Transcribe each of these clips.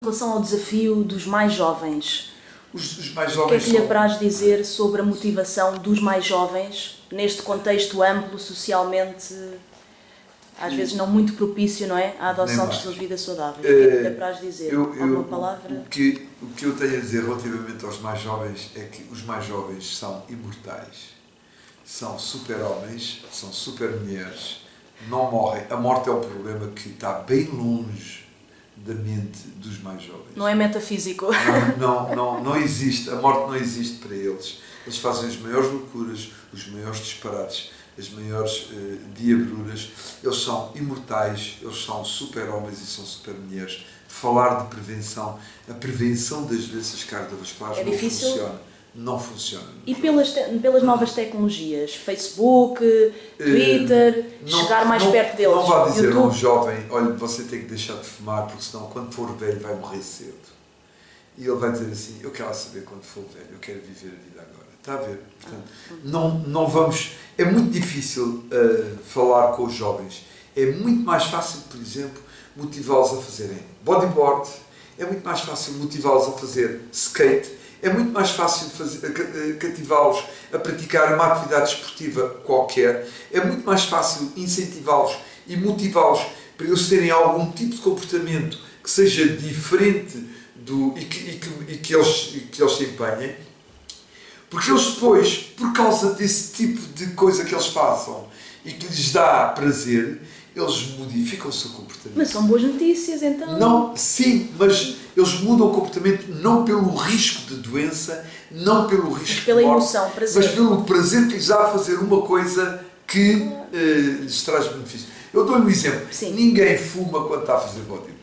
Em relação ao desafio dos mais jovens, Os mais o que é jovens que lhe são... apraz dizer sobre a motivação dos mais jovens neste contexto amplo, socialmente, às vezes não muito propício, não é? À adoção de estilo de vida saudável? O que é que lhe apraz dizer? Alguma palavra? O que eu tenho a dizer relativamente aos mais jovens é que os mais jovens são imortais, são super-homens, são super-mulheres, não morrem. A morte é um problema que está bem longe da mente dos mais jovens. Não é metafísico. Não existe. A morte não existe para eles. Eles fazem as maiores loucuras, os maiores disparates, as maiores diabruras. Eles são imortais, eles são super-homens e são super-mulheres. Falar de prevenção, a prevenção das doenças cardiovasculares não difícil? funciona. Não funciona. E pelas novas tecnologias, Facebook, Twitter, chegar mais perto deles? Não vá dizer a um YouTube? jovem, olha, você tem que deixar de fumar, porque senão quando for velho vai morrer cedo. E ele vai dizer assim, eu quero saber quando for velho, eu quero viver a vida agora. Está a ver? Portanto, não vamos... É muito difícil falar com os jovens. É muito mais fácil, por exemplo, motivá-los a fazerem bodyboard, é muito mais fácil motivá-los a fazer skate, é muito mais fácil cativá-los a praticar uma atividade esportiva qualquer, é muito mais fácil incentivá-los e motivá-los para eles terem algum tipo de comportamento que seja diferente e que eles se empenhem, porque eles depois, por causa desse tipo de coisa que eles façam e que lhes dá prazer, eles modificam o seu comportamento. Mas são boas notícias, então? Não, sim, mas eles mudam o comportamento não pelo risco de doença, não pelo risco mas pela de morte, emoção, prazer. mas pelo prazer que lhes dá a fazer uma coisa que lhes traz benefício. Eu dou-lhe um exemplo. Sim. Ninguém fuma quando está a fazer bodyboard.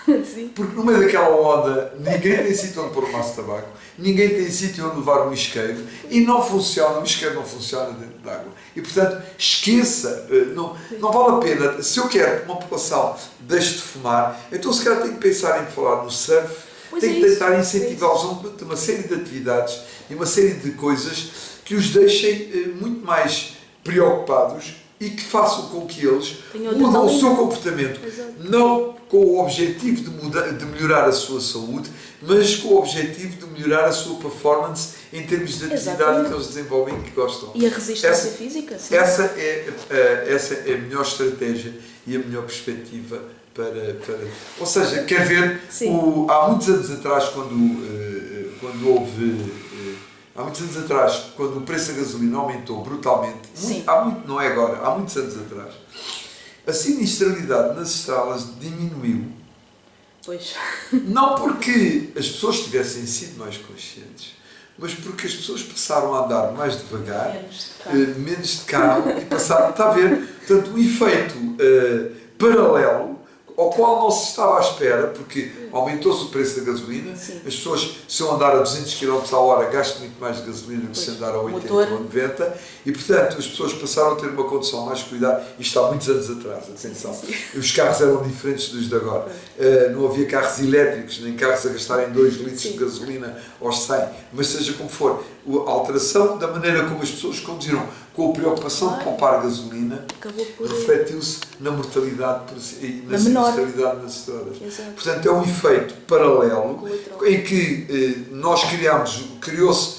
Sim. Porque no meio daquela onda, ninguém tem sítio onde pôr o maço de tabaco, ninguém tem sítio onde levar um isqueiro e não funciona, o isqueiro não funciona dentro de água. E portanto, esqueça, não vale a pena. Se eu quero que uma população deixe de fumar, então se calhar tenho que pensar em falar no surf, tenho que tentar incentivá-los a uma série de atividades e uma série de coisas que os deixem muito mais preocupados e que façam com que eles mudem o seu comportamento. Exato. Não com o objetivo de melhorar a sua saúde, mas com o objetivo de melhorar a sua performance em termos de atividade Exatamente. que eles desenvolvem e que gostam. E a resistência física? Sim. Essa é a melhor estratégia e a melhor perspectiva para... Ou seja, quer ver, há muitos anos atrás, quando houve... Há muitos anos atrás, quando o preço da gasolina aumentou brutalmente, não é agora, há muitos anos atrás, a sinistralidade nas estradas diminuiu. Pois. Não porque as pessoas tivessem sido mais conscientes, mas porque as pessoas passaram a andar mais devagar, menos de carro e passaram, está a ver, portanto, um efeito paralelo ao qual não se estava à espera, porque aumentou-se o preço da gasolina, Sim. as pessoas, se eu andar a 200 km a hora, gastam muito mais de gasolina do que se andar a 80 ou 90, e portanto as pessoas passaram a ter uma condução mais cuidada, isto há muitos anos atrás, atenção, os carros eram diferentes dos de agora, não havia carros elétricos, nem carros a gastarem 2 litros de gasolina aos 100, mas seja como for, a alteração da maneira como as pessoas conduziram, com a preocupação de poupar gasolina, refletiu-se na mortalidade e na sinistralidade nas estradas. Exato. Portanto, é um efeito paralelo em que criou-se,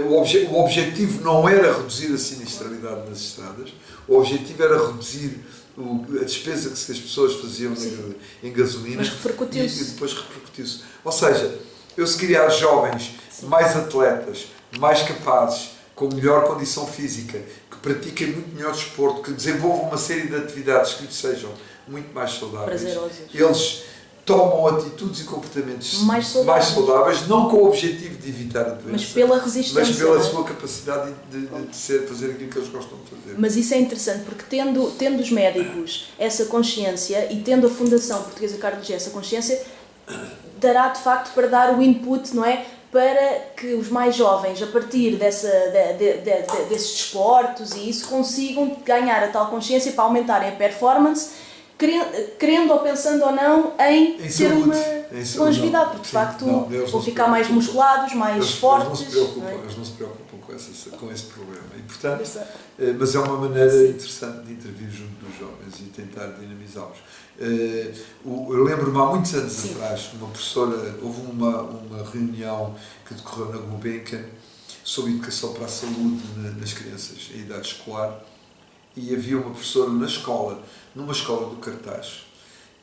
o objetivo não era reduzir a sinistralidade nas estradas, o objetivo era reduzir a despesa que as pessoas faziam em gasolina. Mas repercutiu-se. E depois repercutiu-se. Ou seja, eu se criar jovens mais atletas, mais capazes, com melhor condição física, que pratiquem muito melhor desporto, que desenvolvam uma série de atividades que lhes sejam muito mais saudáveis. Prazerosas. Eles tomam atitudes e comportamentos mais saudáveis, não com o objetivo de evitar a doença, mas pela resistência, mas pela sua capacidade de fazer aquilo que eles gostam de fazer. Mas isso é interessante, porque tendo os médicos essa consciência e tendo a Fundação Portuguesa Cardiologia essa consciência, dará de facto para dar o input, não é? Para que os mais jovens, a partir desses desportos e isso, consigam ganhar a tal consciência para aumentarem a performance, querendo ou pensando ou não em ter saúde, uma longevidade, porque de facto vão ficar mais musculados, mais fortes. Eles não se preocupam com esse problema. E, portanto, mas é uma maneira interessante de intervir junto dos jovens e tentar dinamizá-los. Eu lembro-me há muitos anos atrás, uma professora, houve uma reunião que decorreu na Gulbenkian sobre educação para a saúde nas crianças, a idade escolar, e havia uma professora na escola, numa escola do Cartaz,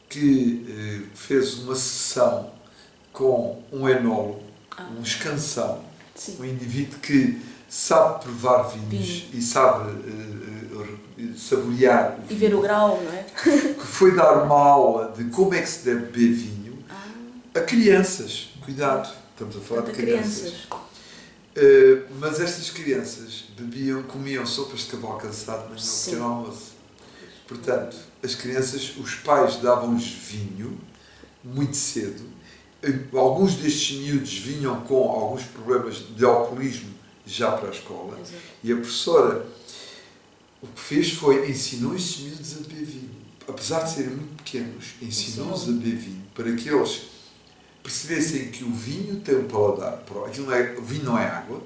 que fez uma sessão com um enólogo, um escansão, um indivíduo que sabe provar vinhos e sabe saborear o vinho. E ver o grau, não é? Que foi dar uma aula de como é que se deve beber vinho a crianças. Cuidado, estamos a falar de crianças. Mas estas crianças comiam sopas de cavalo cansado, mas não pequeno almoço. Portanto, as crianças, os pais davam-lhes vinho muito cedo. Alguns destes miúdos vinham com alguns problemas de alcoolismo já para a escola. Exato. E a professora o que fez foi ensinou estes miúdos a beber vinho. Apesar de serem muito pequenos, ensinou-os a beber vinho para que eles percebessem que o vinho tem um paladar próprio. O vinho não é água.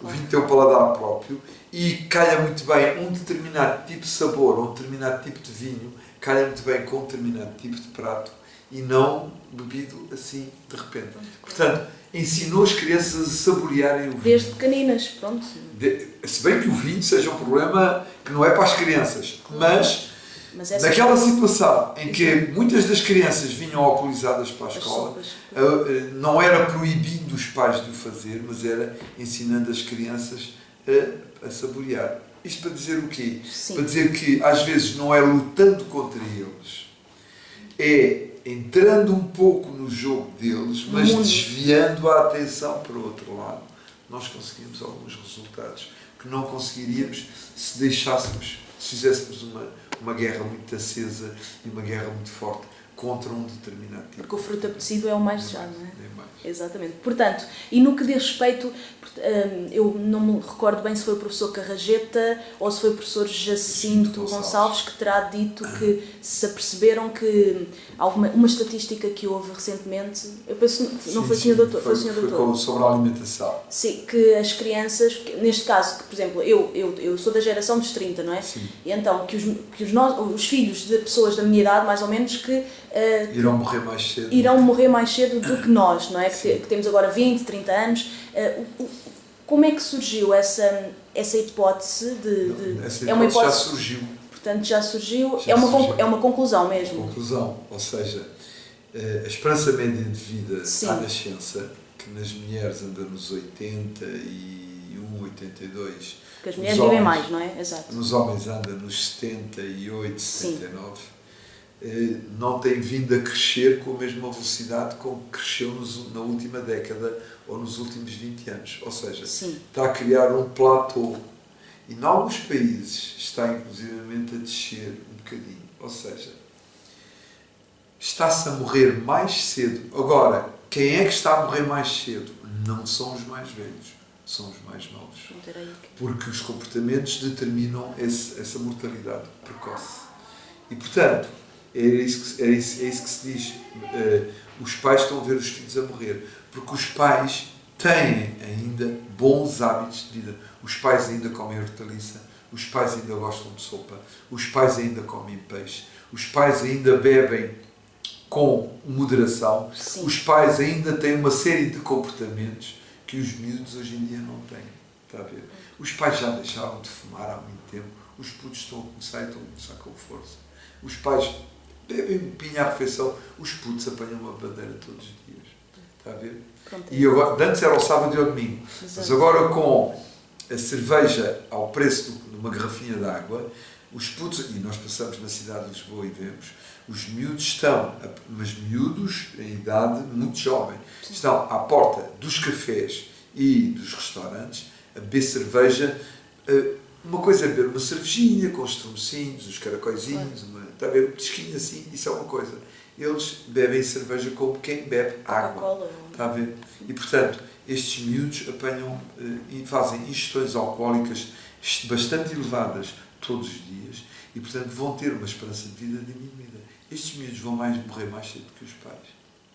O vinho tem um paladar próprio e calha muito bem um determinado tipo de sabor ou um determinado tipo de vinho, calha muito bem com um determinado tipo de prato e não bebido assim de repente. Portanto, ensinou as crianças a saborearem o vinho. Desde pequeninas, pronto. Se bem que o vinho seja um problema que não é para as crianças, mas naquela situação em que muitas das crianças vinham alcoolizadas para a escola, não era proibindo os pais de o fazer, mas era ensinando as crianças a saborear. Isto para dizer o quê? Sim. Para dizer que às vezes não é lutando contra eles, é entrando um pouco no jogo deles, mas desviando a atenção para o outro lado, nós conseguimos alguns resultados que não conseguiríamos se fizéssemos uma guerra muito acesa e uma guerra muito forte contra um determinado tipo. Porque o fruto apetecido é o mais desejado, não é? Exatamente. Portanto, e no que diz respeito, eu não me recordo bem se foi o professor Carrageta ou se foi o professor Jacinto Gonçalves que terá dito que se aperceberam que uma estatística que houve recentemente, eu penso, não foi o senhor doutor, foi o senhor doutor. Foi sobre a alimentação. Sim, que as crianças, neste caso, que, por exemplo, eu sou da geração dos 30, não é? Sim. E então, que os filhos de pessoas da minha idade, mais ou menos, que irão morrer mais cedo. Irão morrer mais cedo do que nós, não é? Que temos agora 20, 30 anos. Como é que surgiu essa hipótese é uma hipótese já surgiu. Portanto, já surgiu. É uma conclusão mesmo. Conclusão, ou seja, a esperança média de vida à nascença, que nas mulheres anda nos 81, 82. Porque as mulheres vivem mais, não é? Exato. Nos homens anda nos 78, 79. Não tem vindo a crescer com a mesma velocidade com que cresceu na última década ou nos últimos 20 anos. Ou seja, está a criar um platô. E em alguns países está inclusivamente a descer um bocadinho. Ou seja, está-se a morrer mais cedo. Agora, quem é que está a morrer mais cedo? Não são os mais velhos, são os mais novos. Porque os comportamentos determinam essa mortalidade precoce. E, portanto, é isso que se diz. Os pais estão a ver os filhos a morrer. Porque os pais têm ainda bons hábitos de vida. Os pais ainda comem hortaliça. Os pais ainda gostam de sopa. Os pais ainda comem peixe. Os pais ainda bebem com moderação. Sim. Os pais ainda têm uma série de comportamentos que os miúdos hoje em dia não têm. Está a ver? Os pais já deixaram de fumar há muito tempo. Os putos estão a começar com força. Os pais bebem um pinho à refeição. Os putos apanham uma bandeira todos os dias. Está a ver? E agora, antes era ao sábado e ao domingo. Exato. Mas agora com a cerveja ao preço de uma garrafinha de água, os putos, e nós passamos na cidade de Lisboa e vemos, os miúdos estão, mas miúdos em idade muito jovem, estão à porta dos cafés e dos restaurantes a beber cerveja. Uma coisa é beber uma cervejinha com os tromocinhos, os caracóizinhos, está a ver, um petisquinho assim, isso é uma coisa. Eles bebem cerveja como quem bebe água. Está a ver? E, portanto, estes miúdos apanham e fazem ingestões alcoólicas bastante elevadas todos os dias e, portanto, vão ter uma esperança de vida diminuída. Estes miúdos vão morrer mais cedo que os pais.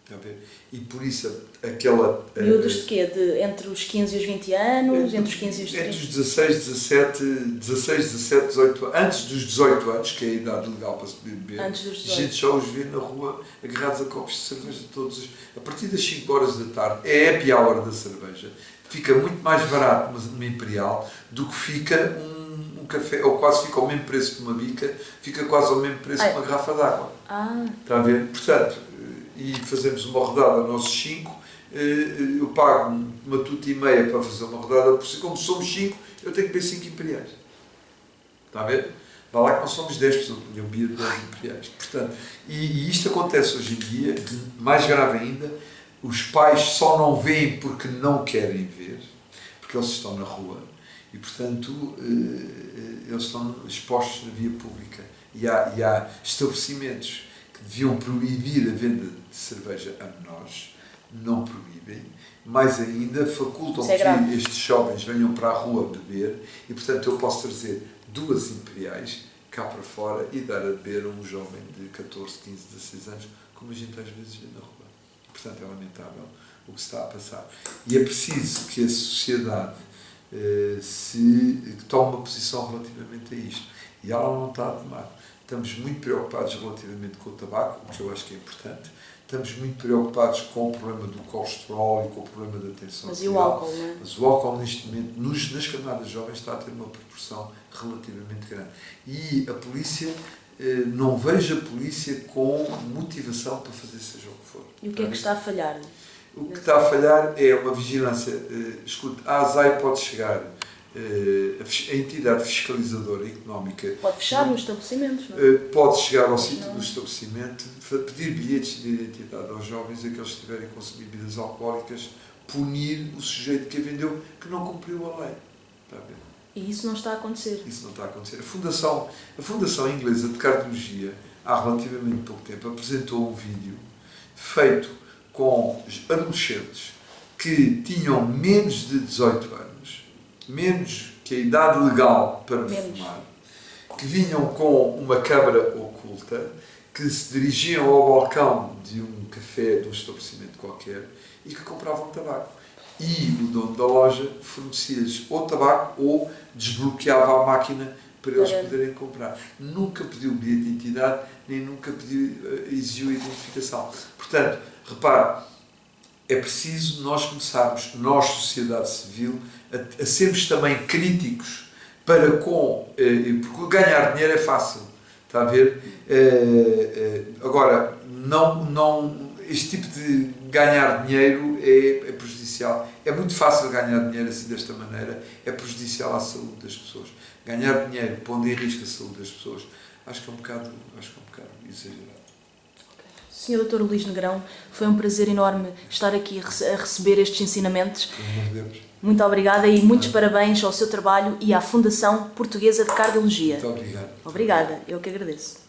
Está a ver? E por isso aquela... Miúdos de quê? Entre os 15 e os 20 anos? Entre os 15 e os 30? Entre os 16, 17, 18 anos, antes dos 18 anos, que é a idade legal para se beber, Antes dos 18. a gente já os vê na rua agarrados a copos de cerveja todos. A partir das 5 horas da tarde, é a happy hour da cerveja. Fica muito mais barato uma Imperial do que fica um café, ou quase fica ao mesmo preço que uma bica, fica quase ao mesmo preço que uma garrafa d'água. Está a ver? Portanto, e fazemos uma rodada nós 5, eu pago uma tuta e meia para fazer uma rodada, por si, como somos 5, eu tenho que beber 5 Imperiais. Está a ver? Vá lá que não somos 10 pessoas, eu bebia 10 Imperiais. Portanto, e isto acontece hoje em dia, mais grave ainda, os pais só não veem porque não querem ver, porque eles estão na rua e, portanto, eles estão expostos na via pública. E há estabelecimentos que deviam proibir a venda de cerveja a menores, não proíbem, mais ainda facultam que estes jovens venham para a rua beber e, portanto, eu posso trazer 2 Imperiais cá para fora e dar a beber a um jovem de 14, 15, 16 anos, como a gente às vezes vê na rua. Portanto, é lamentável o que se está a passar. E é preciso que a sociedade tome uma posição relativamente a isto. E ela não está a tomar. Estamos muito preocupados relativamente com o tabaco, o que eu acho que é importante. Estamos muito preocupados com o problema do colesterol e com o problema da tensão arterial. Mas e o álcool, não é? Mas o álcool, neste momento, nas camadas jovens, está a ter uma proporção relativamente grande. E a polícia, não vejo a polícia com motivação para fazer seja o que for. E o que é que está a falhar? O que está a falhar é uma vigilância. Escute, a ASAI pode chegar, a entidade fiscalizadora económica... Pode fechar os estabelecimentos, não é? Pode chegar ao sítio do estabelecimento, pedir bilhetes de identidade aos jovens, aqueles que estiverem a consumir bebidas alcoólicas, punir o sujeito que a vendeu, que não cumpriu a lei. Está a ver? E isso não está a acontecer. Isso não está a acontecer. A Fundação Inglesa de Cardiologia, há relativamente pouco tempo, apresentou um vídeo feito com adolescentes que tinham menos de 18 anos, menos que a idade legal para fumar, que vinham com uma câmara oculta, que se dirigiam ao balcão de um café, de um estabelecimento qualquer, e que compravam tabaco. E o dono da loja fornecia-lhes ou tabaco ou desbloqueava a máquina para eles poderem comprar. Nunca pediu bilhete de identidade, nem nunca exigiu identificação. Portanto, repare, é preciso nós começarmos, nós, sociedade civil, a sermos também críticos para porque ganhar dinheiro é fácil, está a ver? Agora, este tipo de ganhar dinheiro é prejudicial. É muito fácil ganhar dinheiro assim desta maneira, é prejudicial à saúde das pessoas. Ganhar dinheiro pondo em risco a saúde das pessoas, acho que é um bocado exagerado. Sr. Dr. Luís Negrão, foi um prazer enorme estar aqui a receber estes ensinamentos. Muito obrigada e muitos parabéns ao seu trabalho e à Fundação Portuguesa de Cardiologia. Muito obrigado. Obrigada, eu que agradeço.